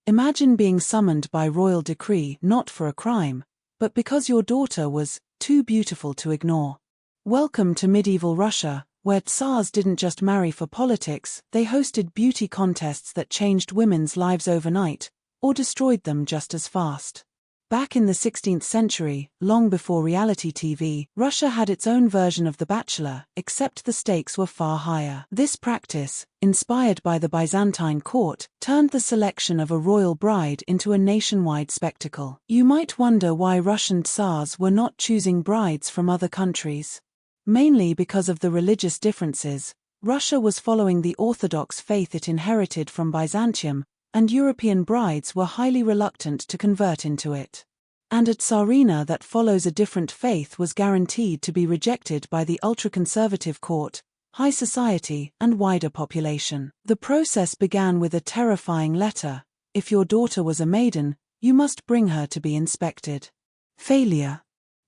Imagine being summoned by royal decree not for a crime, but because your daughter was too beautiful to ignore. Welcome to medieval Russia, where Tsars didn't just marry for politics, they hosted beauty contests that changed women's lives overnight, or destroyed them just as fast. Back in the 16th century, long before reality TV, Russia had its own version of The Bachelor, except the stakes were far higher. This practice, inspired by the Byzantine court, turned the selection of a royal bride into a nationwide spectacle. You might wonder why Russian Tsars were not choosing brides from other countries. Mainly because of the religious differences. Russia was following the Orthodox faith it inherited from Byzantium, and European brides were highly reluctant to convert into it. And a Tsarina that follows a different faith was guaranteed to be rejected by the ultra-conservative court, high society, and wider population. The process began with a terrifying letter: if your daughter was a maiden, you must bring her to be inspected. Failure.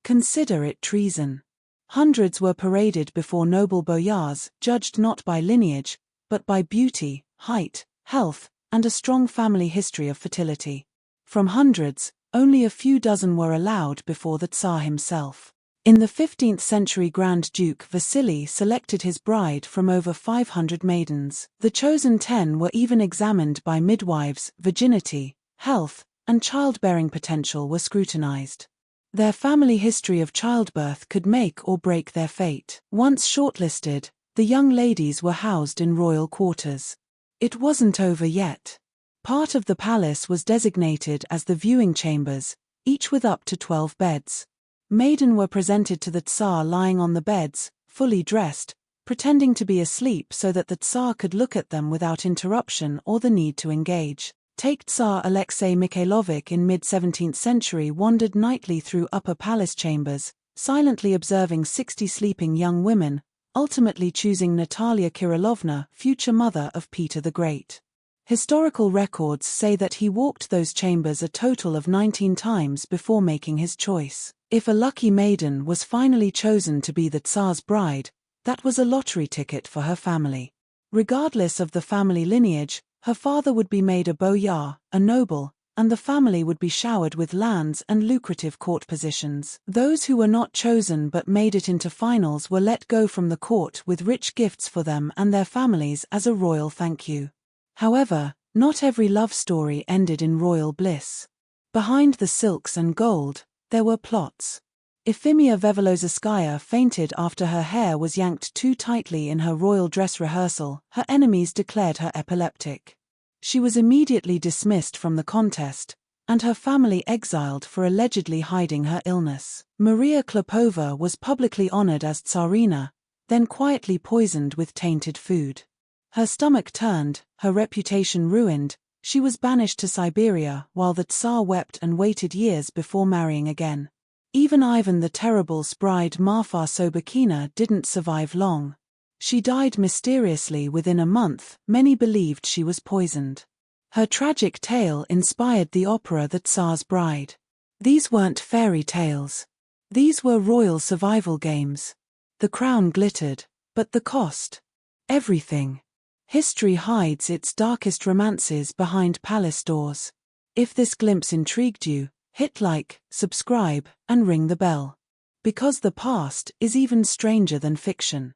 Consider it treason. Hundreds were paraded before noble boyars, judged not by lineage, but by beauty, height, health, and a strong family history of fertility. From hundreds, only a few dozen were allowed before the Tsar himself. In the 15th century Grand Duke Vasily selected his bride from over 500 maidens. The chosen 10 were even examined by midwives. Virginity, health, and childbearing potential were scrutinized. Their family history of childbirth could make or break their fate. Once shortlisted, the young ladies were housed in royal quarters. It wasn't over yet. Part of the palace was designated as the viewing chambers, each with up to 12 beds. Maiden were presented to the Tsar lying on the beds, fully dressed, pretending to be asleep so that the Tsar could look at them without interruption or the need to engage. Take Tsar Alexei Mikhailovich in mid-17th century wandered nightly through upper palace chambers, silently observing 60 sleeping young women, ultimately choosing Natalia Kirillovna, future mother of Peter the Great. Historical records say that he walked those chambers a total of 19 times before making his choice. If a lucky maiden was finally chosen to be the Tsar's bride, that was a lottery ticket for her family. Regardless of the family lineage, her father would be made a boyar, a noble, and the family would be showered with lands and lucrative court positions. Those who were not chosen but made it into finals were let go from the court with rich gifts for them and their families as a royal thank you. However, not every love story ended in royal bliss. Behind the silks and gold, there were plots. Efimia Vevolozhskaya fainted after her hair was yanked too tightly in her royal dress rehearsal. Her enemies declared her epileptic. She was immediately dismissed from the contest, and her family exiled for allegedly hiding her illness. Maria Klopova was publicly honored as Tsarina, then quietly poisoned with tainted food. Her stomach turned, her reputation ruined, she was banished to Siberia while the Tsar wept and waited years before marrying again. Even Ivan the Terrible's bride Marfa Sobakina didn't survive long. She died mysteriously within a month. Many believed she was poisoned. Her tragic tale inspired the opera The Tsar's Bride. These weren't fairy tales. These were royal survival games. The crown glittered, but the cost? Everything. History hides its darkest romances behind palace doors. If this glimpse intrigued you, hit like, subscribe, and ring the bell. Because the past is even stranger than fiction.